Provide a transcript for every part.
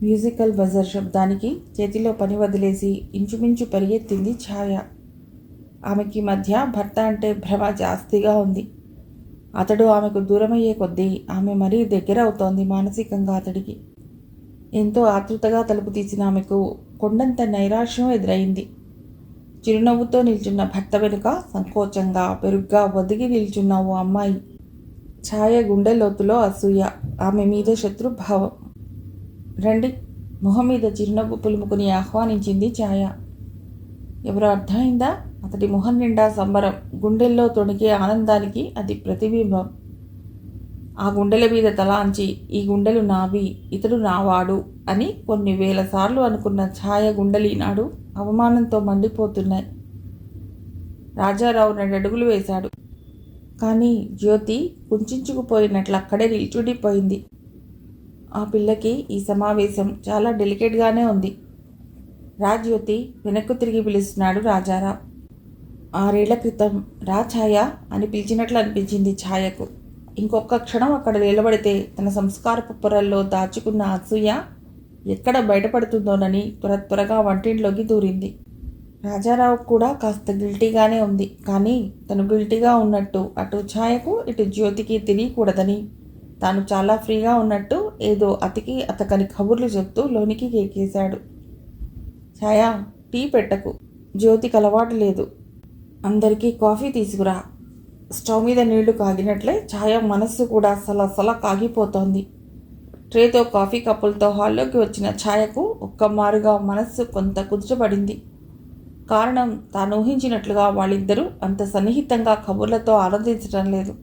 Musical buzzer శబ్దానికి చేతిలో పని వదిలేసి ఇంచుమించు పరిగెత్తింది ఛాయ. ఆమెకి మధ్య భర్త అంటే భ్రమ జాస్తిగా ఉంది. అతడు ఆమెకు దూరమయ్యే కొద్దీ ఆమె మరీ దగ్గర అవుతోంది మానసికంగా అతడికి. ఎంతో ఆతృతగా తలుపు తీసిన ఆమెకు కొండంత నైరాశ్యం ఎదురైంది. చిరునవ్వుతో నిల్చున్న భర్త వెనుక సంకోచంగా పెరుగ్గా ఒదిగి నిల్చున్న ఓ అమ్మాయి. ఛాయ గుండె లోతులో అసూయ, ఆమె మీద శత్రుభావం. రండి, మొహం మీద చిరునవ్వు పులుముకుని ఆహ్వానించింది ఛాయ. ఎవరో అర్థమైందా? అతడి మొహం నిండా సంబరం, గుండెల్లో తొణికే ఆనందానికి అది ప్రతిబింబం. ఆ గుండెల మీద తలాంచి ఈ గుండెలు నావి, ఇతడు నావాడు అని కొన్ని వేల సార్లు అనుకున్న ఛాయ గుండెలు ఈనాడు అవమానంతో మండిపోతున్నాయి. రాజారావు 2 అడుగులు వేశాడు. కానీ జ్యోతి కుంచుకుపోయినట్లు అక్కడే నిల్చుండిపోయింది. ఆ పిల్లకి ఈ సమావేశం చాలా డెలికేట్గానే ఉంది. జ్యోతి వెనక్కు తిరిగి పిలుస్తున్నాడు రాజారావు. 6 ఏళ్ల క్రితం రా ఛాయ అని పిలిచినట్లు అనిపించింది ఛాయకు. ఇంకొక క్షణం అక్కడ నిలబడితే తన సంస్కారపు పొరల్లో దాచుకున్న అసూయ ఎక్కడ బయటపడుతుందోనని త్వరగా వంటింట్లోకి దూరింది. రాజారావు కూడా కాస్త గిల్టీగానే ఉంది. కానీ తను గిల్టీగా ఉన్నట్టు అటు ఛాయకు ఇటు జ్యోతికి తెలియకూడదని తాను చాలా ఫ్రీగా ఉన్నట్టు ఏదో అతకని కబుర్లు చెప్తూ లోనికి కేకేశాడు. ఛాయ, టీ పెట్టకు, జ్యోతికి అలవాటు లేదు. అందరికీ కాఫీ తీసుకురా. స్టవ్ మీద నీళ్లు కాగినట్లే ఛాయ మనస్సు కూడా సలసల కాగిపోతోంది. ట్రేతో కాఫీ కప్పులతో హాల్లోకి వచ్చిన ఛాయకు ఒక్కమారుగా మనస్సు కొంత కుదుటపడింది. కారణం తాను ఊహించినట్లుగా వాళ్ళిద్దరూ అంత సన్నిహితంగా కబుర్లతో ఆనందించడం లేదు.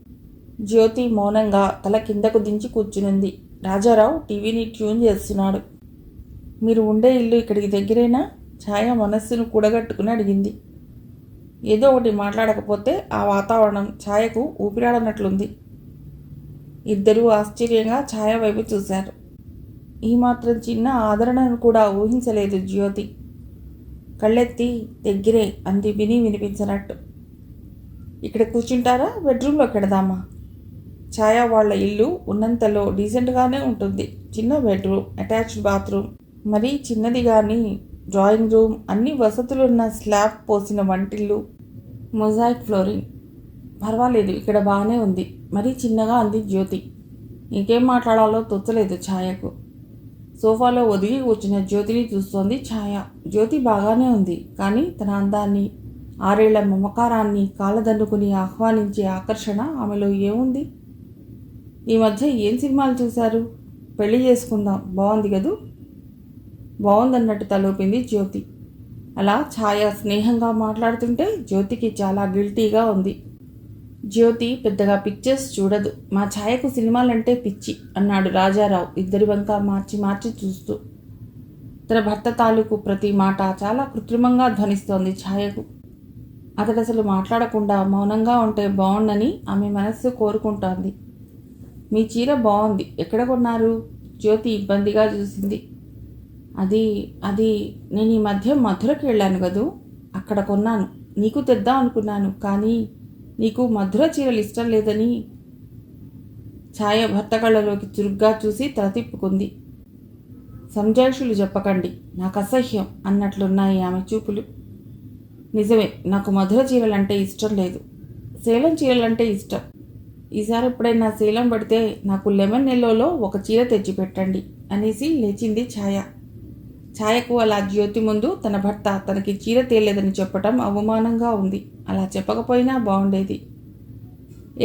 జ్యోతి మౌనంగా తల కిందకు దించి కూర్చునుంది. రాజారావు టీవీని ట్యూన్ చేస్తున్నాడు. మీరు ఉండే ఇల్లు ఇక్కడికి దగ్గరేనా? ఛాయ మనస్సును కూడగట్టుకుని అడిగింది. ఏదో ఒకటి మాట్లాడకపోతే ఆ వాతావరణం ఛాయకు ఊపిరాడనట్లుంది. ఇద్దరూ ఆశ్చర్యంగా ఛాయ వైపు చూశారు. ఈ మాత్రం చిన్న ఆదరణను కూడా ఊహించలేదు జ్యోతి. కళ్ళెత్తి దగ్గరే అంది విని వినిపించినట్టు. ఇక్కడ కూర్చుంటారా, బెడ్రూమ్లోకి వెడదామా? ఛాయ వాళ్ళ ఇల్లు ఉన్నంతలో డీసెంట్గానే ఉంటుంది. చిన్న బెడ్రూమ్, అటాచ్డ్ బాత్రూమ్, మరీ చిన్నది కానీ డ్రాయింగ్ రూమ్, అన్ని వసతులున్న స్లాబ్ పోసిన వంటిల్లు, మొజాయిక్ ఫ్లోరింగ్. పర్వాలేదు, ఇక్కడ బాగానే ఉంది. మరీ చిన్నగా అంది జ్యోతి. ఇంకేం మాట్లాడాలో తోచలేదు ఛాయకు. సోఫాలో ఒదిగి కూర్చున్న జ్యోతిని చూస్తోంది ఛాయ. జ్యోతి బాగానే ఉంది, కానీ తన అందాన్ని, 6 ఏళ్ల మమకారాన్ని కాళ్ళదన్నుకుని ఆహ్వానించే ఆకర్షణ ఆమెలో ఏముంది? ఈ మధ్య ఏం సినిమాలు చూశారు? పెళ్లి చేసుకుందాం, బాగుంది కదూ? బాగుందన్నట్టు తలూపింది జ్యోతి. అలా ఛాయ స్నేహంగా మాట్లాడుతుంటే జ్యోతికి చాలా గిల్టీగా ఉంది. జ్యోతి పెద్దగా పిక్చర్స్ చూడదు. మా ఛాయకు సినిమాలంటే పిచ్చి అన్నాడు రాజారావు ఇద్దరి వంక మార్చి మార్చి చూస్తూ. తన భర్త తాలూకు ప్రతి మాట చాలా కృత్రిమంగా ధ్వనిస్తోంది ఛాయకు. అతడు అసలు మాట్లాడకుండా మౌనంగా ఉంటే బాగుండని ఆమె మనస్సు కోరుకుంటోంది. మీ చీర బాగుంది, ఎక్కడ కొన్నారు? జ్యోతి ఇబ్బందిగా చూసింది. అది నేను ఈ మధ్య మధురకి వెళ్ళాను కదూ, అక్కడ కొన్నాను. నీకు తెద్దాం అనుకున్నాను, కానీ నీకు మధుర చీరలు ఇష్టం లేదని. ఛాయ భర్త కళ్ళలోకి చురుగ్గా చూసి తల తిప్పుకుంది. సంజాషులు చెప్పకండి, నాకు అసహ్యం అన్నట్లున్నాయి ఆమె చూపులు. నిజమే, నాకు మధుర చీరలంటే ఇష్టం లేదు. సేలం చీరలంటే ఇష్టం. ఈసారి ఎప్పుడైనా సేలం పడితే నాకు లెమన్ ఎల్లోలో ఒక చీర తెచ్చిపెట్టండి అనేసి లేచింది ఛాయ. ఛాయకు అలా జ్యోతి ముందు తన భర్త తనకి చీర తేలేదని చెప్పటం అవమానంగా ఉంది. అలా చెప్పకపోయినా బాగుండేది.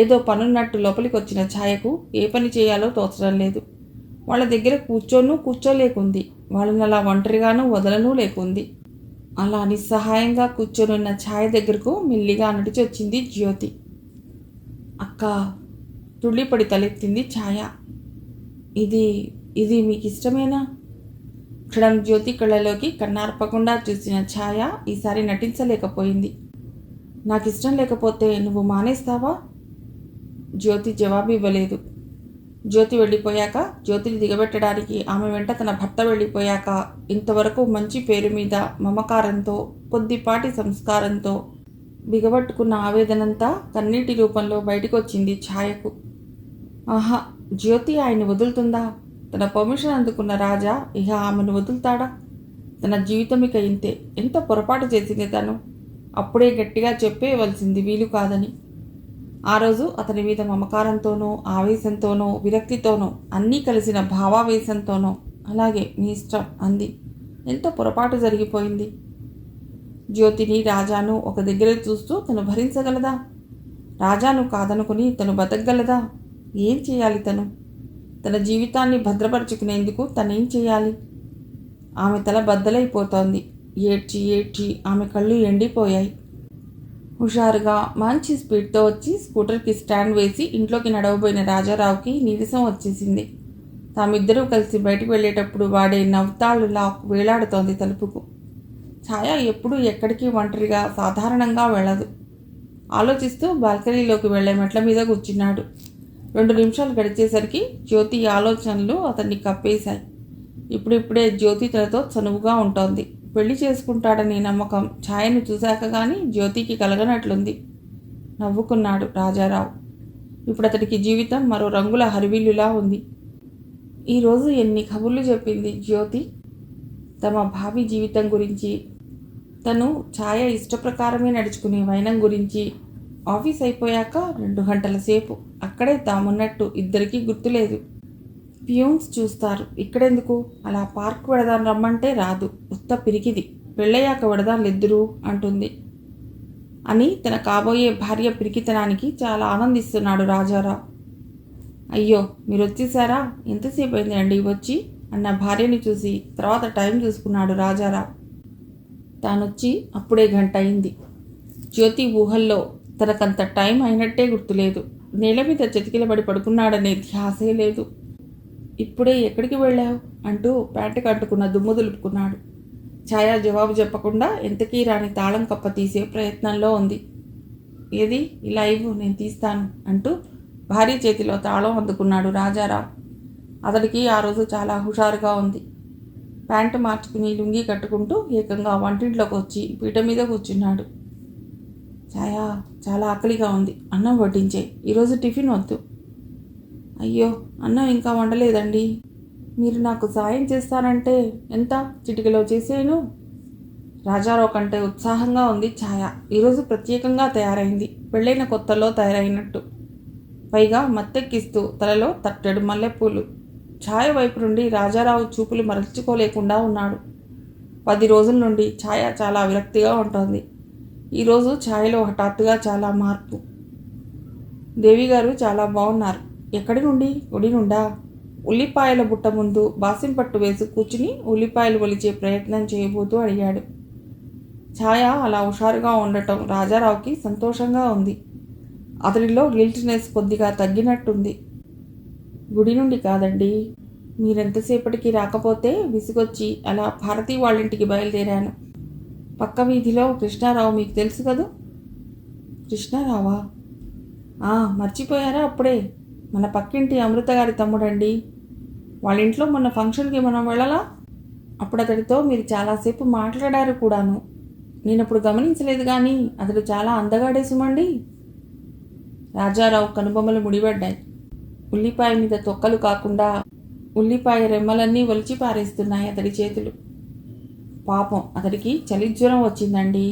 ఏదో పనున్నట్టు లోపలికి వచ్చిన ఛాయకు ఏ పని చేయాలో తోచడం లేదు. వాళ్ళ దగ్గర కూర్చోలేకుంది. వాళ్ళని అలా ఒంటరిగానూ వదలనూ లేకుంది. అలా నిస్సహాయంగా కూర్చొనున్న ఛాయ దగ్గరకు మెల్లిగా నడిచి వచ్చింది జ్యోతి. అక్క, తుళ్ళిపడి తలెత్తింది ఛాయ. ఇది మీకు ఇష్టమేనా? క్షణం జ్యోతి కళ్ళలోకి కన్నార్పకుండా చూసిన ఛాయ ఈసారి నటించలేకపోయింది. నాకు ఇష్టం లేకపోతే నువ్వు మానేస్తావా? జ్యోతి జవాబు ఇవ్వలేదు. జ్యోతి వెళ్ళిపోయాక, జ్యోతిని దిగబెట్టడానికి ఆమె వెంట తన భర్త వెళ్ళిపోయాక ఇంతవరకు మంచి పేరు మీద మమకారంతో, కొద్దిపాటి సంస్కారంతో బిగబట్టుకున్న ఆవేదనంతా కన్నీటి రూపంలో బయటకు వచ్చింది ఛాయకు. ఆహా, జ్యోతి ఆయన్ని వదులుతుందా? తన పర్మిషన్ అందుకున్న రాజా ఇక ఆమెను వదులుతాడా? తన జీవితం ఇక ఇంతే. ఎంత పొరపాటు చేసింది తను. అప్పుడే గట్టిగా చెప్పేయవలసింది వీలు కాదని. ఆ రోజు అతని మీద మమకారంతోనో, ఆవేశంతోనో, విరక్తితోనో, అన్నీ కలిసిన భావావేశంతోనో అలాగే మీ ఇష్టం అంది. ఎంత పొరపాటు జరిగిపోయింది. జ్యోతిని, రాజాను ఒక దగ్గర చూస్తూ తను భరించగలదా? రాజాను కాదనుకుని తను బతకగలదా? ఏం చేయాలి తను? తన జీవితాన్ని భద్రపరుచుకునేందుకు తనేం చేయాలి? ఆమె తల బద్దలైపోతోంది. ఏడ్చి ఏడ్చి ఆమె కళ్ళు ఎండిపోయాయి. హుషారుగా మంచి స్పీడ్తో వచ్చి స్కూటర్కి స్టాండ్ వేసి ఇంట్లోకి నడవబోయిన రాజారావుకి నీరసం వచ్చేసింది. తామిద్దరూ కలిసి బయటకు వెళ్ళేటప్పుడు వాడే నవ్వుతాళ్ళు లాక్ వేలాడుతోంది తలుపుకు. ఛాయ ఎప్పుడూ ఎక్కడికి ఒంటరిగా సాధారణంగా వెళ్ళదు. ఆలోచిస్తూ బాల్కనీలోకి వెళ్లే మెట్ల మీద కూర్చున్నాడు. 2 నిమిషాలు గడిచేసరికి జ్యోతి ఆలోచనలు అతన్ని కప్పేశాయి. ఇప్పుడిప్పుడే జ్యోతి తనతో చనువుగా ఉంటోంది. పెళ్లి చేసుకుంటాడనే నమ్మకం ఛాయను చూశాక కానీ జ్యోతికి కలగనట్లుంది. నవ్వుకున్నాడు రాజారావు. ఇప్పుడు అతడికి జీవితం మరో రంగుల హరివిల్లులా ఉంది. ఈరోజు ఎన్ని కబుర్లు చెప్పింది జ్యోతి తమ భావి జీవితం గురించి, తను ఛాయ ఇష్టప్రకారమే నడుచుకునే వైనం గురించి. ఆఫీస్ అయిపోయాక 2 గంటల సేపు అక్కడే తామున్నట్టు ఇద్దరికీ గుర్తులేదు. ప్యూన్స్ చూస్తారు, ఇక్కడెందుకు? అలా పార్క్ వెడదాం రమ్మంటే రాదు, ఉత్త పిరికిది, పెళ్ళయ్యాక వెడదాం లెద్దురు అంటుంది అని తన కాబోయే భార్య పిరికితనానికి చాలా ఆనందిస్తున్నాడు రాజారావు. అయ్యో మీరు వచ్చేసారా? ఎంతసేపు అయింది అండి వచ్చి అన్న భార్యని చూసి తర్వాత టైం చూసుకున్నాడు రాజారావు. తానొచ్చి అప్పుడే 1 గంట అయింది. జ్యోతి ఊహల్లో తనకంత టైం అయినట్టే గుర్తులేదు. నేల మీద చతికిలబడి పడుకున్నాడనే ధ్యాసే లేదు. ఇప్పుడే ఎక్కడికి వెళ్ళావు అంటూ ప్యాంటు కట్టుకున్న దుమ్ము దులుపుకున్నాడు. ఛాయ జవాబు చెప్పకుండా ఎంతకీ రాని తాళం కప్ప తీసే ప్రయత్నంలో ఉంది. ఏది ఇలా ఇవ్వు, నేను తీస్తాను అంటూ భార్య చేతిలో తాళం అందుకున్నాడు రాజారావు. అతడికి ఆ రోజు చాలా హుషారుగా ఉంది. ప్యాంటు మార్చుకుని లుంగీ కట్టుకుంటూ ఏకంగా వంటింట్లోకి వచ్చి పీట మీద కూర్చున్నాడు. ఛాయ, చాలా ఆకలిగా ఉంది, అన్నం వడ్డించే, ఈరోజు టిఫిన్ వద్దు. అయ్యో అన్నం ఇంకా వండలేదండి. మీరు నాకు సాయం చేస్తానంటే ఎంత చిటికలో చేసేను. రాజారావు కంటే ఉత్సాహంగా ఉంది ఛాయ. ఈరోజు ప్రత్యేకంగా తయారైంది, పెళ్ళైన కొత్తలో తయారైనట్టు. పైగా మత్తెక్కిస్తూ తలలో తట్టెడు మల్లెపూలు. ఛాయ వైపు నుండి రాజారావు చూపులు మరల్చుకోలేకుండా ఉన్నాడు. 10 రోజుల నుండి ఛాయ చాలా విరక్తిగా ఉంటుంది. ఈరోజు ఛాయలో హఠాత్తుగా చాలా మార్పు. దేవిగారు చాలా బాగున్నారు. ఎక్కడి నుండి? గుడి నుండా? ఉల్లిపాయల బుట్ట ముందు బాసింపట్టు వేసి కూర్చుని ఉల్లిపాయలు ఒలిచే ప్రయత్నం చేయబోతూ అడిగాడు. ఛాయ అలా హుషారుగా ఉండటం రాజారావుకి సంతోషంగా ఉంది. అతడిలో గిల్ట్నెస్ కొద్దిగా తగ్గినట్టుంది. గుడి నుండి కాదండి, మీరెంతసేపటికి రాకపోతే విసుగొచ్చి అలా భారతి వాళ్ళింటికి బయలుదేరాను. పక్క వీధిలో కృష్ణారావు మీకు తెలుసు కదూ? కృష్ణారావా? మర్చిపోయారా అప్పుడే? మన పక్కింటి అమృత గారి తమ్ముడండి. వాళ్ళ ఇంట్లో మొన్న ఫంక్షన్కి మనం వెళ్ళలా? అప్పుడు అతడితో మీరు చాలాసేపు మాట్లాడారు కూడాను. నేను అప్పుడు గమనించలేదు కానీ అతడు చాలా అందగాడే సుమండి. రాజారావు కనుబొమ్మలు ముడిపడ్డాయి. ఉల్లిపాయ మీద తొక్కలు కాకుండా ఉల్లిపాయ రెమ్మలన్నీ ఒలిచి పారేస్తున్నాయి అతడి చేతులు. పాపం అతడికి చలిజ్వరం వచ్చిందండి.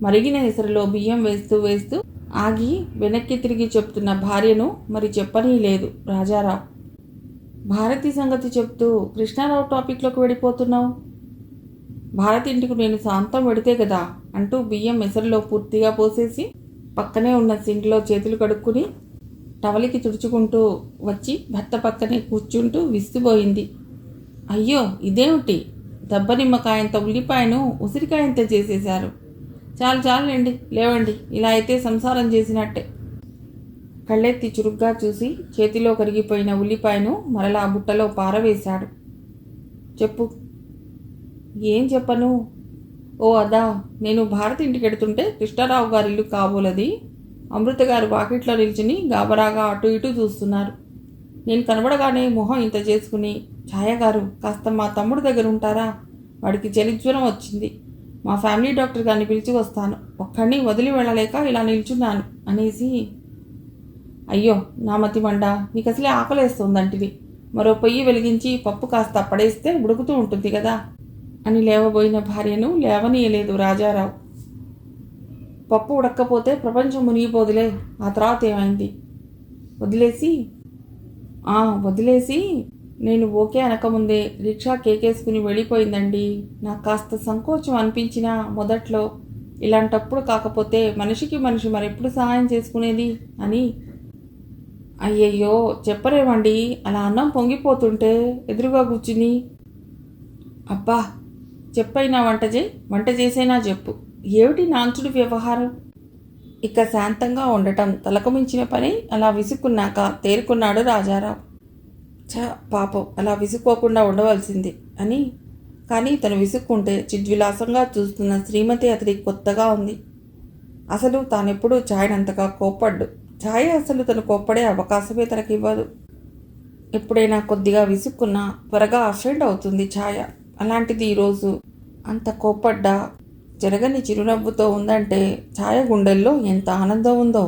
మరిగిన ఎసరులో బియ్యం వేస్తూ వేస్తూ ఆగి వెనక్కి తిరిగి చెప్తున్న భార్యను మరి చెప్పనీ లేదు రాజారావు. భారతి సంగతి చెప్తూ కృష్ణారావు టాపిక్లోకి వెళ్ళిపోతున్నావు. భారతి ఇంటికి నేను సాంతం పెడితే కదా అంటూ బియ్యం ఎసరులో పూర్తిగా పోసేసి పక్కనే ఉన్న సింక్లో చేతులు కడుక్కుని టవలికి తుడుచుకుంటూ వచ్చి భర్త పక్కనే కూర్చుంటూ విసిపోయింది. అయ్యో ఇదేమిటి? దెబ్బ నిమ్మకాయంత ఉల్లిపాయను ఉసిరికాయంత చేసేశారు. చాలు చాలండి, లేవండి, ఇలా అయితే సంసారం చేసినట్టే. కళ్ళెత్తి చురుగ్గా చూసి చేతిలో కరిగిపోయిన ఉల్లిపాయను మరలా బుట్టలో పారవేశాడు. చెప్పు. ఏం చెప్పను? ఓ అదా, నేను భారతి ఇంటికి ఎడుతుంటే కృష్ణారావు గారి ఇల్లు కాబోలది. అమృత గారు వాకిట్లో నిల్చుని గాబరాగా అటు ఇటు చూస్తున్నారు. నేను కనబడగానే మొహం ఇంత చేసుకుని, ఛాయగారు కాస్త మా తమ్ముడు దగ్గర ఉంటారా? వాడికి చలిజ్వరం వచ్చింది. మా ఫ్యామిలీ డాక్టర్ గారిని పిలిచి వస్తాను. ఒక్కడిని వదిలి వెళ్ళలేక ఇలా నిల్చున్నాను అనేసి. అయ్యో నా మతి మండ, నీకు అసలే ఆకలేస్తుందంటివి. మరో పొయ్యి వెలిగించి పప్పు కాస్త పడేస్తే ఉడుకుతూ ఉంటుంది కదా అని లేవబోయిన భార్యను లేవనీయలేదు రాజారావు. పప్పు ఉడక్కపోతే ప్రపంచం మునిగిపోదులే, ఆ తర్వాత ఏమైంది? వదిలేసి నేను ఓకే అనకముందే రిక్షా కేకేసుకుని వెళ్ళిపోయిందండి. నాకు కాస్త సంకోచం అనిపించినా మొదట్లో, ఇలాంటప్పుడు కాకపోతే మనిషికి మనిషి మరెప్పుడు సహాయం చేసుకునేది అని. అయ్యయ్యో చెప్పరేమండి, అలా అన్నం పొంగిపోతుంటే ఎదురుగా కూర్చుని. అబ్బా చెప్పైనా వంట చేసైనా చెప్పు, ఏమిటి నాంచుడి వ్యవహారం? ఇక శాంతంగా ఉండటం తలకు మించిన పని. అలా విసుక్కున్నాక తేరుకున్నాడు రాజారావు. పాపం అలా విసుక్కోకుండా ఉండవలసింది అని. కానీ తను విసుక్కుంటే చిద్విలాసంగా చూస్తున్న శ్రీమతి అతడికి కొత్తగా ఉంది. అసలు తానెప్పుడూ ఛాయనంతగా కోప్పడ్డు. ఛాయ అసలు తను కోప్పడే అవకాశమే తనకివ్వదు. ఎప్పుడైనా కొద్దిగా విసుక్కున్నా త్వరగా అఫెండ్ అవుతుంది ఛాయ. అలాంటిది ఈరోజు అంత కోప్పడ్డా జరగని చిరునవ్వుతో ఉందంటే ఛాయ గుండెల్లో ఎంత ఆనందం ఉందో.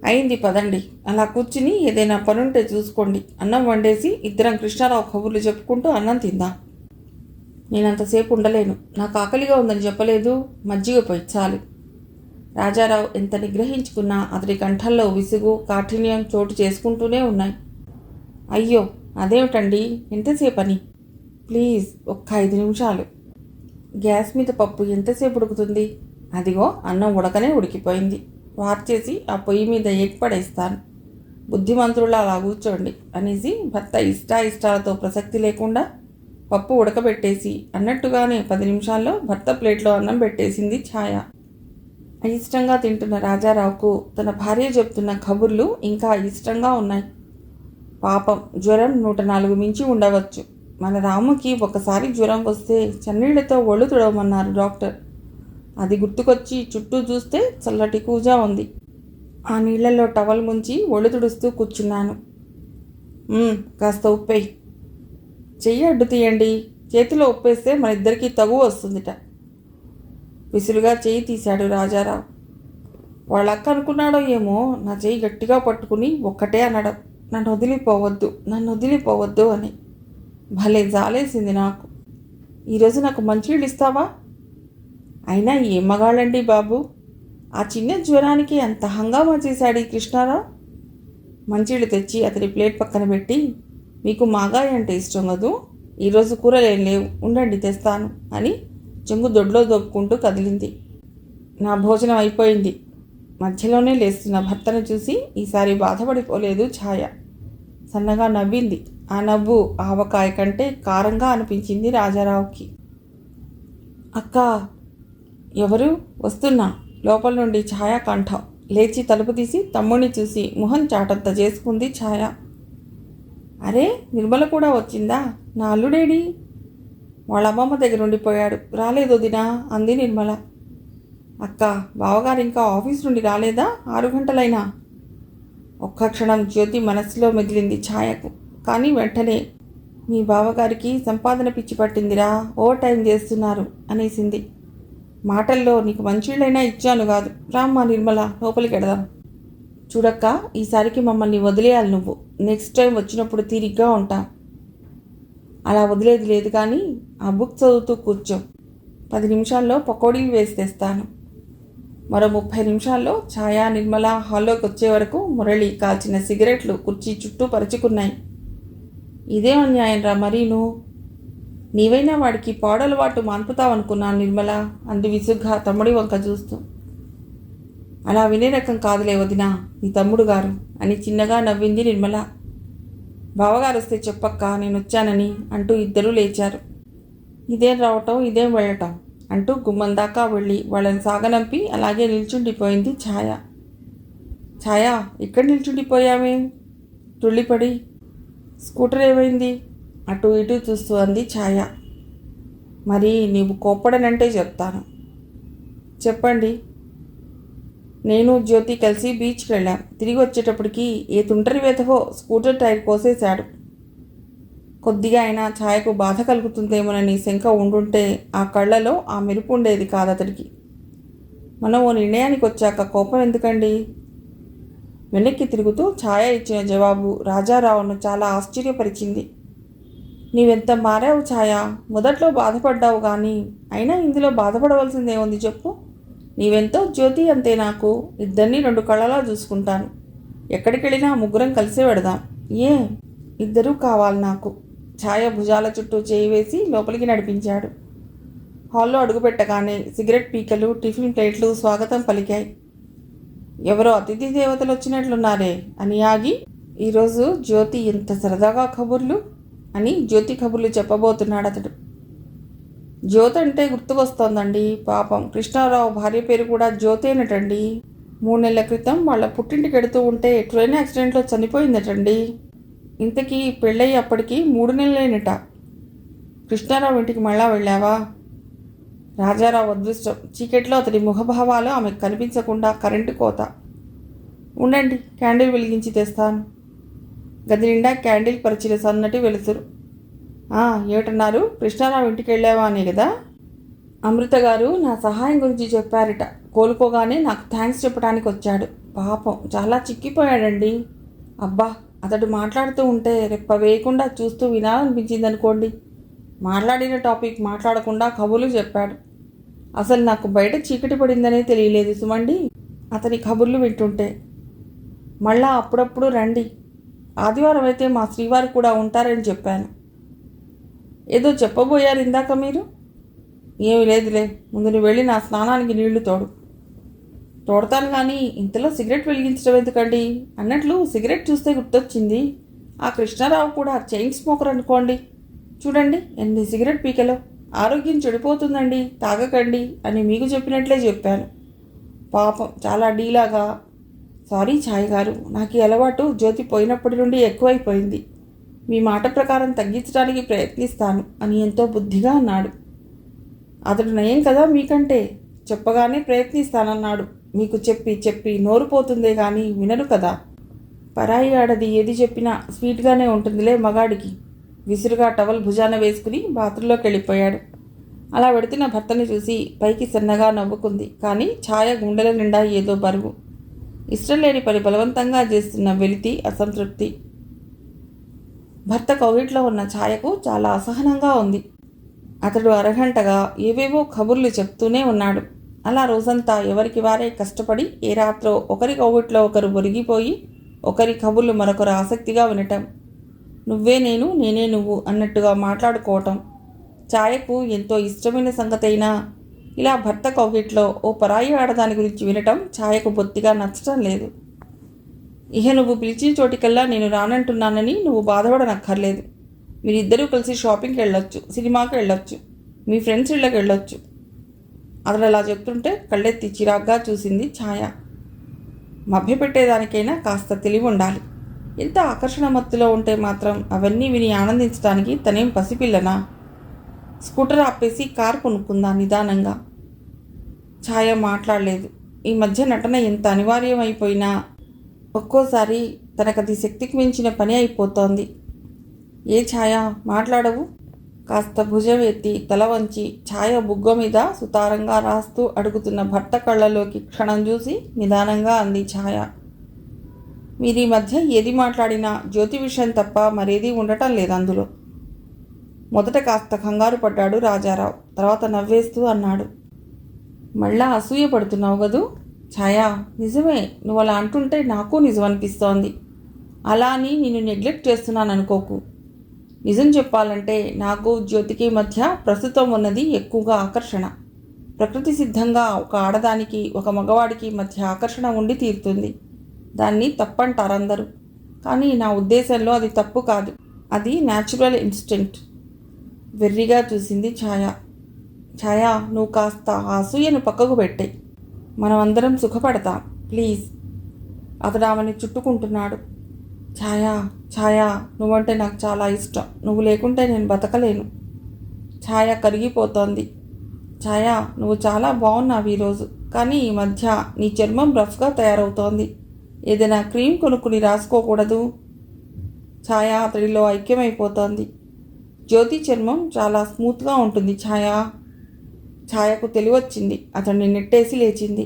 అయింది పదండి, అలా కూర్చుని ఏదైనా పనుంటే చూసుకోండి. అన్నం వండేసి ఇద్దరం కృష్ణారావు కబుర్లు చెప్పుకుంటూ అన్నం తిందాం. నేనంతసేపు ఉండలేను, నాకు ఆకలిగా ఉందని చెప్పలేదు, మజ్జిగ పోయి చాలు. రాజారావు ఎంత నిగ్రహించుకున్నా అతడి కంఠంలో విసుగు కాఠిన్యం చోటు చేసుకుంటూనే ఉన్నాయి. అయ్యో అదేమిటండి, ఎంతసేపని? ప్లీజ్ ఒక్క 5 నిమిషాలు. గ్యాస్ మీద పప్పు ఎంతసేపు ఉడుకుతుంది? అదిగో అన్నం ఉడకనే ఉడికిపోయింది. వార్చేసి ఆ పొయ్యి మీద ఏర్పడేస్తాను. బుద్ధిమంతుడులా అలా కూర్చోండి అనేసి భర్త ఇష్టాలతో ప్రసక్తి లేకుండా పప్పు ఉడకబెట్టేసి అన్నట్టుగానే 10 నిమిషాల్లో భర్త ప్లేట్లో అన్నం పెట్టేసింది ఛాయ. అయిష్టంగా తింటున్న రాజారావుకు తన భార్య చెప్తున్న కబుర్లు ఇంకా ఇష్టంగా ఉన్నాయి. పాపం జ్వరం 104 మించి ఉండవచ్చు. మన రాముకి ఒకసారి జ్వరం వస్తే చన్నీళ్లతో ఒళ్ళు తుడవమన్నారు డాక్టర్. అది గుర్తుకొచ్చి చుట్టూ చూస్తే చల్లటి కూజా ఉంది. ఆ నీళ్లలో టవల్ ముంచి ఒళ్ళు తుడుస్తూ కూర్చున్నాను. కాస్త ఉప్పేయి. చెయ్యి అడ్డు తీయండి, చేతిలో ఉప్పేస్తే మన ఇద్దరికీ తగువ వస్తుందిట. విసులుగా చెయ్యి తీశాడు రాజారావు. వాళ్ళక్క అనుకున్నాడో ఏమో నా చెయ్యి గట్టిగా పట్టుకుని ఒక్కటే అనడం, నన్ను వదిలిపోవద్దు అని. భలే జాలేసింది నాకు. ఈరోజు నాకు మంచినీళ్ళు ఇస్తావా? అయినా ఏం మగాళ్ళండి బాబు, ఆ చిన్న జ్వరానికి అంత హంగామా చేశాడు ఈ కృష్ణారావు. మంచినీళ్ళు తెచ్చి అతడి ప్లేట్ పక్కన పెట్టి, మీకు మాగాయ అంటే ఇష్టం కదూ, ఈరోజు కూరలేం లేవు, ఉండండి తెస్తాను అని చెంగు దొడ్లో దొప్పుకుంటూ కదిలింది. నా భోజనం అయిపోయింది. మధ్యలోనే లేస్తున్న భర్తను చూసి ఈసారి బాధపడిపోలేదు ఛాయ. సన్నగా నవ్వింది. ఆ నవ్వు ఆవకాయ కంటే కారంగా అనిపించింది రాజారావుకి. అక్క ఎవరు? వస్తున్నా. లోపల నుండి ఛాయ కంఠం. లేచి తలుపు తీసి తమ్ముడిని చూసి మొహం చాటంత చేసుకుంది ఛాయ. అరే నిర్మల కూడా వచ్చిందా? నా అల్లుడేడి? వాళ్ళ అమ్మమ్మ దగ్గర ఉండిపోయాడు, రాలేదు దినా అంది నిర్మల. అక్క బావగారు ఇంకా ఆఫీస్ నుండి రాలేదా? 6 గంటలైనా? ఒక్క క్షణం జ్యోతి మనస్సులో మెదిలింది ఛాయకు. కానీ వెంటనే, మీ బావగారికి సంపాదన పిచ్చి పట్టిందిరా, ఓవర్ టైం చేస్తున్నారు అనేసింది. మాటల్లో నీకు మంచిళ్ళైనా ఇచ్చాను కాదు. రామ్మా నిర్మల, లోపలికి వెడదాం. చూడక్క, ఈసారికి మమ్మల్ని వదిలేయాలి నువ్వు. నెక్స్ట్ టైం వచ్చినప్పుడు తీరిగ్గా ఉంటా. అలా వదిలేది లేదు కానీ ఆ బుక్ చదువుతూ కూర్చో. 10 నిమిషాల్లో పకోడీలు వేసి తెస్తాను. మరో 30 నిమిషాల్లో ఛాయ నిర్మల హాల్లోకి వచ్చే వరకు మురళి కాల్చిన సిగరెట్లు కుర్చీ చుట్టూ పరుచుకున్నాయి. ఇదేం అన్యాయం రా మరీను. నీవైనా వాడికి పాడలవాటు మాన్పుతావనుకున్నాను నిర్మల అంది విసుగ్గా తమ్ముడి వంక చూస్తూ. అలా వినే రకం కాదులే వదినా నీ తమ్ముడు గారు అని చిన్నగా నవ్వింది నిర్మల. బావగారు వస్తే చెప్పక్క నేను వచ్చానని అంటూ ఇద్దరూ లేచారు. ఇదేం రావటం ఇదేం వెళ్ళటం అంటూ గుమ్మం దాకా వెళ్ళి వాళ్ళని సాగనంపి అలాగే నిల్చుండిపోయింది ఛాయ. ఛాయ ఇక్కడ నిల్చుండిపోయావే? తుళ్ళిపడి. స్కూటర్ ఏమైంది? అటు ఇటు చూస్తూ అంది ఛాయ. మరి నీవు కోప్పడనంటే చెప్తాను. చెప్పండి. నేను జ్యోతి కలిసి బీచ్కి వెళ్ళాం. తిరిగి వచ్చేటప్పటికి ఏ తుంటరి వేతవో స్కూటర్ టైర్ కోసేశాడు. కొద్దిగా అయినా ఛాయకు బాధ కలుగుతుందేమోనని శంక ఉండుంటే ఆ కళ్ళలో ఆ మెరుపు ఉండేది కాదు అతడికి. మనం ఓ నిర్ణయానికి వచ్చాక కోపం ఎందుకండి? వెనక్కి తిరుగుతూ ఛాయ ఇచ్చిన జవాబు రాజారావును చాలా ఆశ్చర్యపరిచింది. నీవెంత మారావు ఛాయ, మొదట్లో బాధపడ్డావు కానీ అయినా ఇందులో బాధపడవలసిందే ఉంది చెప్పు. నీవెంతో జ్యోతి అంతే నాకు. ఇద్దరిని రెండు కళ్ళలా చూసుకుంటాను. ఎక్కడికి వెళ్ళినా ముగ్గురం కలిసే పెడదాం. ఏ ఇద్దరూ కావాలి నాకు. ఛాయ భుజాల చుట్టూ చేయి వేసి లోపలికి నడిపించాడు. హాల్లో అడుగుపెట్టగానే సిగరెట్ పీకలు, టిఫిన్ ప్లేట్లు స్వాగతం పలికాయి. ఎవరో అతిథి దేవతలు వచ్చినట్లున్నారే అని ఆగి, ఈరోజు జ్యోతి ఎంత సరదాగా కబుర్లు అని జ్యోతి కబుర్లు చెప్పబోతున్నాడు అతడు. జ్యోతి అంటే గుర్తుకొస్తోందండి. పాపం కృష్ణారావు భార్య పేరు కూడా జ్యోతేనటండి. 3 నెలల క్రితం వాళ్ళ పుట్టింటికి వెడుతూ ఉంటే ట్రైన్ యాక్సిడెంట్లో చనిపోయిందటండి. ఇంతకీ పెళ్ళయి అప్పటికి 3 నెలలేనట. కృష్ణారావు ఇంటికి మళ్ళా వెళ్ళావా? రాజారావు అదృష్టం. చీకట్లో అతడి ముఖభావాలు ఆమెకు కనిపించకుండా కరెంటు కోత. ఉండండి, క్యాండిల్ వెలిగించి తెస్తాను. గది నిండా క్యాండిల్ పరిచిన సన్నటి వెలుతురు. ఏమిటన్నారు? కృష్ణారావు ఇంటికి వెళ్ళావా అనే కదా. అమృత గారు నా సహాయం గురించి చెప్పారట. కోలుకోగానే నాకు థ్యాంక్స్ చెప్పడానికి వచ్చాడు. పాపం చాలా చిక్కిపోయాడండి. అబ్బా, అతడు మాట్లాడుతూ ఉంటే రెప్ప వేయకుండా చూస్తూ వినాలనిపించింది అనుకోండి. మాట్లాడిన టాపిక్ మాట్లాడకుండా కబుర్లు చెప్పాడు. అసలు నాకు బయట చీకటి పడిందనే తెలియలేదు సుమండి అతని కబుర్లు వింటుంటే. మళ్ళా అప్పుడప్పుడు రండి. ఆదివారం అయితే మా శ్రీవారు కూడా ఉంటారని చెప్పాను. ఏదో చెప్పబోయారు ఇందాక మీరు. ఏమీ లేదులే, ముందు నువ్వు వెళ్ళి నా స్నానానికి నీళ్లు తోడతాను కానీ ఇంతలో సిగరెట్ వెలిగించడం ఎందుకండి? అన్నట్లు సిగరెట్ చూస్తే గుర్తొచ్చింది, ఆ కృష్ణారావు కూడా చైన్ స్మోకర్ అనుకోండి. చూడండి ఎన్ని సిగరెట్ పీకలో. ఆరోగ్యం చెడిపోతుందండి, తాగకండి అని మీకు చెప్పినట్లే చెప్పాను. పాపం చాలా డీలాగా. సారీ ఛాయ్ గారు, నాకు ఈ అలవాటు జ్యోతి పోయినప్పటి నుండి ఎక్కువైపోయింది. మీ మాట ప్రకారం తగ్గించడానికి ప్రయత్నిస్తాను అని ఎంతో బుద్ధిగా అన్నాడు. అతడు నయం కదా మీకంటే. చెప్పగానే ప్రయత్నిస్తానన్నాడు. మీకు చెప్పి చెప్పి నోరు పోతుందే కానీ వినరు కదా. పరాయి ఆడది ఏది చెప్పినా స్వీట్గానే ఉంటుందిలే మగాడికి. విసురుగా టవల్ భుజాన వేసుకుని బాత్రూంలోకి వెళ్ళిపోయాడు. అలా వెడుతున్న భర్తని చూసి పైకి సన్నగా నవ్వుకుంది. కానీ ఛాయ గుండెల నిండా ఏదో బరువు. ఇష్టం లేని పని బలవంతంగా చేస్తున్న వెలితి, అసంతృప్తి. భర్త కౌగిట్లో ఉన్న ఛాయకు చాలా అసహనంగా ఉంది. అతడు అరగంటగా ఏవేవో కబుర్లు చెప్తూనే ఉన్నాడు. అలా రోజంతా ఎవరికి వారే కష్టపడి ఏ రాత్రో ఒకరి కౌగిట్లో ఒకరు ఒరిగిపోయి ఒకరి కబుర్లు మరొకరు ఆసక్తిగా వినటం. నువ్వే నేను, నేనే నువ్వు అన్నట్టుగా మాట్లాడుకోవటం ఛాయకు ఎంతో ఇష్టమైన సంగతైనా ఇలా భర్త కౌగిట్లో ఓ పరాయి ఆడదాని గురించి వినటం ఛాయకు బొత్తిగా నచ్చటం లేదు. ఇహ నువ్వు పిలిచిన చోటికల్లా నేను రానంటున్నానని నువ్వు బాధపడనక్కర్లేదు. మీరిద్దరూ కలిసి షాపింగ్కి వెళ్ళొచ్చు, సినిమాకి వెళ్ళొచ్చు, మీ ఫ్రెండ్స్ ఇళ్ళకి వెళ్ళొచ్చు. అతడు అలా చెప్తుంటే కళ్ళెత్తి చిరాగ్గా చూసింది ఛాయ. మభ్యపెట్టేదానికైనా కాస్త తెలివి ఉండాలి. ఎంత ఆకర్షణ మత్తులో ఉంటే మాత్రం అవన్నీ విని ఆనందించడానికి తనేం పసిపిల్లనా? స్కూటర్ ఆపేసి కారు కొనుక్కుందా నిదానంగా. ఛాయ మాట్లాడలేదు. ఈ మధ్య నటన ఎంత అనివార్యమైపోయినా ఒక్కోసారి తనకది శక్తికి మించిన పని అయిపోతోంది. ఏ ఛాయ మాట్లాడవు? కాస్త భుజం ఎత్తి తల వంచి ఛాయ బుగ్గ మీద సుతారంగా రాస్తూ అడుగుతున్న భర్త కళ్ళలోకి క్షణం చూసి నిదానంగా అంది ఛాయ. మీరీ మధ్య ఏది మాట్లాడినా జ్యోతి విషయం తప్ప మరేదీ ఉండటం లేదు అందులో. మొదట కాస్త కంగారు పడ్డాడు రాజారావు. తర్వాత నవ్వేస్తూ అన్నాడు, మళ్ళా అసూయ పడుతున్నావు కదూ? ఛాయా, నిజమే. నువ్వు అలా అంటుంటే నాకు నిజం అనిపిస్తోంది. అలా అని నేను నెగ్లెక్ట్ చేస్తున్నాను అనుకోకు. నిజం చెప్పాలంటే నాకు జ్యోతికి మధ్య ప్రస్తుతం ఉన్నది ఎక్కువగా ఆకర్షణ. ప్రకృతి సిద్ధంగా ఒక ఆడదానికి ఒక మగవాడికి మధ్య ఆకర్షణ ఉండి తీరుతుంది. దాన్ని తప్పంటారు అందరూ. కానీ నా ఉద్దేశంలో అది తప్పు కాదు. అది న్యాచురల్ ఇన్స్టింక్ట్. వెర్రిగా చూసింది ఛాయ. ఛాయ, నువ్వు కాస్త ఆ అసూయను పక్కకు పెట్టే. మనమందరం సుఖపడతాం ప్లీజ్. అతడు ఆమెను చుట్టుకుంటున్నాడు. ఛాయా, ఛాయా, నువ్వంటే నాకు చాలా ఇష్టం. నువ్వు లేకుంటే నేను బతకలేను. ఛాయ కరిగిపోతోంది. ఛాయా, నువ్వు చాలా బాగున్నావు ఈరోజు. కానీ ఈ మధ్య నీ చర్మం రఫ్గా తయారవుతోంది. ఏదైనా క్రీమ్ కొనుక్కుని రాసుకోకూడదు? ఛాయ అతడిలో ఐక్యమైపోతోంది. జ్యోతి చర్మం చాలా స్మూత్గా ఉంటుంది ఛాయా. ఛాయకు తెలివచ్చింది. అతన్ని నెట్టేసి లేచింది.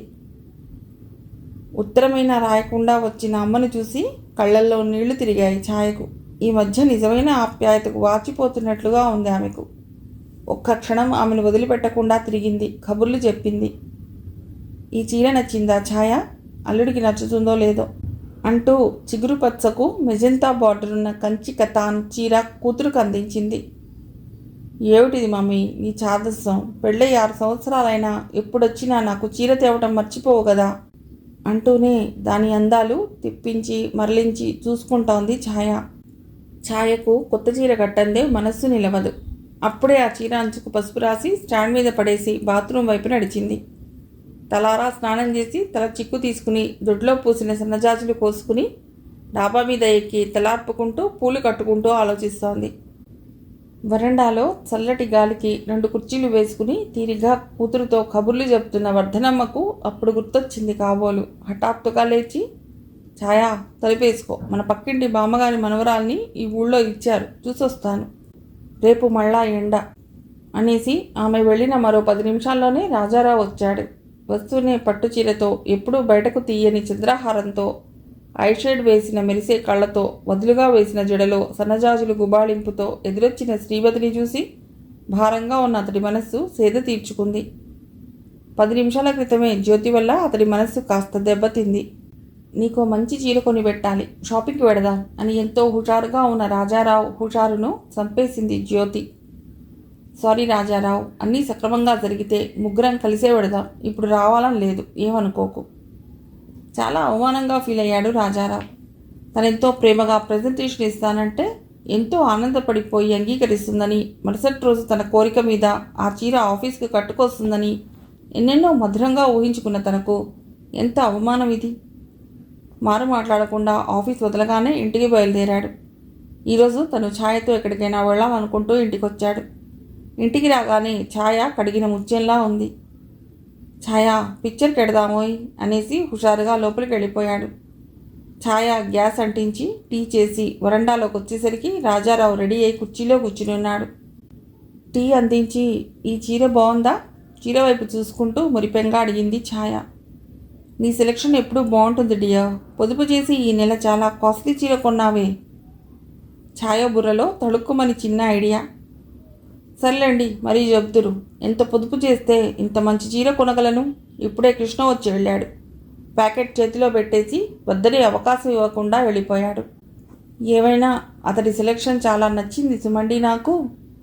ఉత్తరమైనా రాయకుండా వచ్చిన అమ్మను చూసి కళ్ళల్లో నీళ్లు తిరిగాయి ఛాయకు. ఈ మధ్య నిజమైన ఆప్యాయతకు వాచిపోతున్నట్లుగా ఉంది ఆమెకు. ఒక్క క్షణం ఆమెను వదిలిపెట్టకుండా తిరిగింది, కబుర్లు చెప్పింది. ఈ చీర నచ్చిందా ఛాయ? అల్లుడికి నచ్చుతుందో లేదో అంటూ చిగురు పచ్చకు మెజెంతా బార్డరున్న కంచి కతాన్ చీర కూతురుకు అందించింది. ఏమిటిది మమ్మీ నీ చాదస్సం? పెళ్ళై 6 సంవత్సరాలైనా ఎప్పుడొచ్చినా నాకు చీర తేవటం మర్చిపోవు కదా అంటూనే దాని అందాలు తిప్పించి మరలించి చూసుకుంటోంది ఛాయ. ఛాయకు కొత్త చీర కట్టందే మనస్సు నిలవదు. అప్పుడే ఆ చీర అంచుకు పసుపు రాసి స్టాండ్ మీద పడేసి బాత్రూమ్ వైపు నడిచింది. తలారా స్నానం చేసి తల చిక్కు తీసుకుని దొడ్లో పూసిన సన్నజాజులు కోసుకుని డాబా మీద ఎక్కి తలార్పుకుంటూ పూలు కట్టుకుంటూ ఆలోచిస్తోంది. వరండాలో చల్లటి గాలికి 2 కుర్చీలు వేసుకుని తీరిగా కూతురుతో కబుర్లు చెప్తున్న వర్ధనమ్మకు అప్పుడు గుర్తొచ్చింది కాబోలు. హఠాత్తుగా లేచి, ఛాయా తలుపేసుకో, మన పక్కింటి బామ్మగారి మనవరాల్ని ఈ ఊళ్ళో ఇచ్చారు, చూసొస్తాను, రేపు మళ్ళా ఎండ అనేసి ఆమె వెళ్ళిన మరో 10 నిమిషాల్లోనే రాజారావు వచ్చాడు. వస్తూనే పట్టు చీరతో, ఎప్పుడూ బయటకు తీయని చంద్రహారంతో, ఐషేడ్ వేసిన మెరిసే కళ్ళతో, వదులుగా వేసిన జడలో సన్నజాజులు గుబాళింపుతో ఎదురొచ్చిన శ్రీవతిని చూసి భారంగా ఉన్న అతడి మనస్సు సేద తీర్చుకుంది. 10 నిమిషాల క్రితమే జ్యోతి వల్ల అతడి మనస్సు కాస్త దెబ్బతింది. నీకో మంచి చీర కొని పెట్టాలి, షాపింగ్కి వెడదాం అని ఎంతో హుషారుగా ఉన్న రాజారావు హుషారును చంపేసింది జ్యోతి. సారీ రాజారావు, అన్నీ సక్రమంగా జరిగితే ముగ్గురం కలిసే వెడదాం, ఇప్పుడు రావాలని లేదు, ఏమనుకోకు. చాలా అవమానంగా ఫీల్ అయ్యాడు రాజారావు. తనెంతో ప్రేమగా ప్రజెంటేషన్ ఇస్తానంటే ఎంతో ఆనందపడిపోయి అంగీకరిస్తుందని, మరుసటి రోజు తన కోరిక మీద ఆ చీర ఆఫీస్కి కట్టుకొస్తుందని ఎన్నెన్నో మధురంగా ఊహించుకున్న తనకు ఎంత అవమానం ఇది. మారు మాట్లాడకుండా ఆఫీస్ వదలగానే ఇంటికి బయలుదేరాడు. ఈరోజు తను ఛాయతో ఎక్కడికైనా వెళ్ళాలనుకుంటూ ఇంటికొచ్చాడు. ఇంటికి రాగానే ఛాయ కడిగిన ముత్యంలా ఉంది. ఛాయ పిక్చర్కి ఎడదామోయ్ అనేసి హుషారుగా లోపలికి వెళ్ళిపోయాడు. ఛాయ గ్యాస్ అంటించి టీ చేసి వరండాలోకి వచ్చేసరికి రాజారావు రెడీ అయి కుర్చీలో కూర్చుని ఉన్నాడు. టీ అందించి, ఈ చీర బాగుందా? చీర వైపు చూసుకుంటూ మురిపెంగా అడిగింది ఛాయ. నీ సెలెక్షన్ ఎప్పుడూ బాగుంటుంది డియర్, పొదుపు చేసి ఈ నెల చాలా కాస్ట్లీ చీర కొన్నావే. ఛాయ బుర్రలో తళుక్కుమని చిన్న ఐడియా. సర్లేండి మరీ చెప్తురు, ఎంత పొదుపు చేస్తే ఇంత మంచి చీర కొనగలను? ఇప్పుడే కృష్ణ వచ్చి వెళ్ళాడు. ప్యాకెట్ చేతిలో పెట్టేసి వద్దనే అవకాశం ఇవ్వకుండా వెళ్ళిపోయాడు. ఏవైనా అతడి సెలెక్షన్ చాలా నచ్చింది సుమండి నాకు.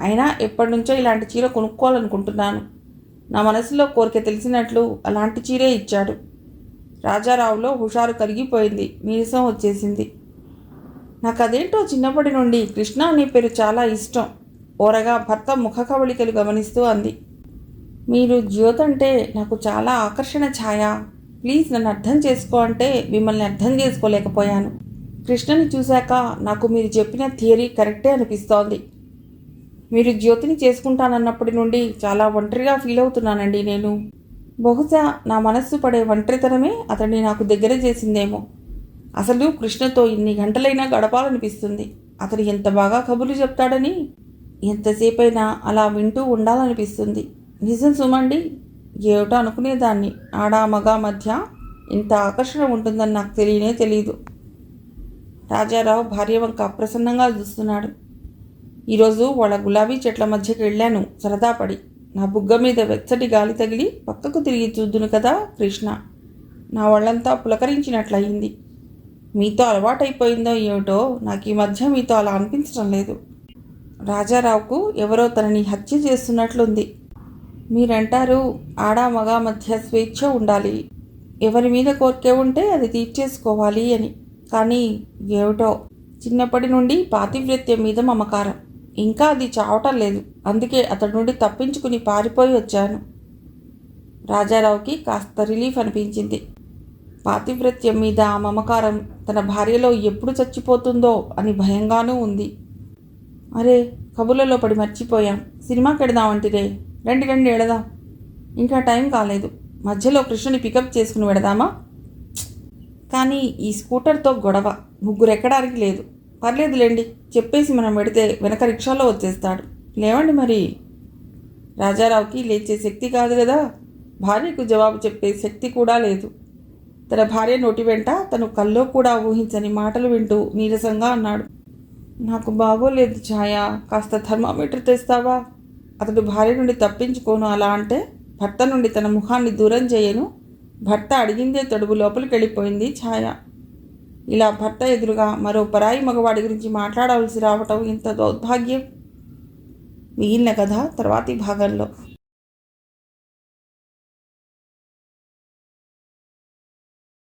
అయినా ఎప్పటి నుంచో ఇలాంటి చీర కొనుక్కోవాలనుకుంటున్నాను. నా మనసులో కోరిక తెలిసినట్లు అలాంటి చీరే ఇచ్చాడు. రాజారావులో హుషారు కరిగిపోయింది, నీరసం వచ్చేసింది. నాకు అదేంటో చిన్నప్పటి నుండి కృష్ణ అనే పేరు చాలా ఇష్టం. ఓరగా భర్త ముఖ కవళికలు గమనిస్తూ అంది. మీరు జ్యోత్ అంటే నాకు చాలా ఆకర్షణ ఛాయ, ప్లీజ్ నన్ను అర్థం చేసుకో అంటే మిమ్మల్ని అర్థం చేసుకోలేకపోయాను. కృష్ణని చూశాక నాకు మీరు చెప్పిన థియరీ కరెక్టే అనిపిస్తోంది. మీరు జ్యోతిని చేసుకుంటానన్నప్పటి నుండి చాలా ఒంటరిగా ఫీల్ అవుతున్నానండి నేను. బహుశా నా మనస్సు పడే ఒంటరితనమే అతన్ని నాకు దగ్గర చేసిందేమో. అసలు కృష్ణతో ఇన్ని గంటలైనా గడపాలనిపిస్తుంది. అతడు ఎంత బాగా కబుర్లు చెప్తాడని ఎంతసేపైనా అలా వింటూ ఉండాలనిపిస్తుంది. నిజం సుమండి, ఏమిటో అనుకునేదాన్ని ఆడా మగ మధ్య ఇంత ఆకర్షణ ఉంటుందని నాకు తెలియదు. రాజారావు భార్య వంక అప్రసన్నంగా చూస్తున్నాడు. ఈరోజు వాళ్ళ గులాబీ చెట్ల మధ్యకి వెళ్ళాను సరదాపడి. నా బుగ్గ మీద వెచ్చటి గాలి తగిలి పక్కకు తిరిగి చూద్దును కదా కృష్ణ. నా వాళ్ళంతా పులకరించినట్లయింది. మీతో అలవాటైపోయిందో ఏమిటో నాకు ఈ మధ్య మీతో అలా అనిపించడం లేదు. రాజారావుకు ఎవరో తనని హత్య చేస్తున్నట్లుంది. మీరంటారు ఆడా మగ మధ్య స్వేచ్ఛ ఉండాలి, ఎవరి మీద కోరికే ఉంటే అది తీర్చేసుకోవాలి అని. కానీ ఏమిటో చిన్నప్పటి నుండి పాతివ్రత్యం మీద మమకారం, ఇంకా అది చావటం లేదు. అందుకే అతడి నుండి తప్పించుకుని పారిపోయి వచ్చాను. రాజారావుకి కాస్త రిలీఫ్ అనిపించింది. పాతివ్రత్యం మీద ఆ మమకారం తన భార్యలో ఎప్పుడు చచ్చిపోతుందో అని భయంగానూ ఉంది. అరే కబుర్లలో పడి మర్చిపోయాం, సినిమాకి వెడదామంటిరే. రండి రండి వెడదాం. ఇంకా టైం కాలేదు. మధ్యలో కృష్ణుని పికప్ చేసుకుని వెడదామా? కానీ ఈ స్కూటర్తో గొడవ, ముగ్గురు ఎక్కడానికి లేదు. పర్లేదులేండి, చెప్పేసి మనం పెడితే వెనక రిక్షాలో వచ్చేస్తాడు. లేవండి మరి. రాజారావుకి లేచే శక్తి కాదు కదా, భార్యకు జవాబు చెప్పే శక్తి కూడా లేదు. తన భార్య నోటి వెంట తను కల్లో కూడా ఊహించని మాటలు వింటూ నీరసంగా అన్నాడు. నాకు బాగోలేదు ఛాయ, కాస్త థర్మామీటర్ తెస్తావా? అతడు భార్య నుండి తప్పించుకోను అలా అంటే భర్త నుండి తన ముఖాన్ని దూరం చేయను. భర్త అడిగిందే తడుగు లోపలికి వెళ్ళిపోయింది ఛాయ. ఇలా భర్త ఎదురుగా మరో పరాయి మగవాడి గురించి మాట్లాడవలసి రావటం ఇంత దౌర్భాగ్యం. మిగిలిన కథ తర్వాతి భాగంలో.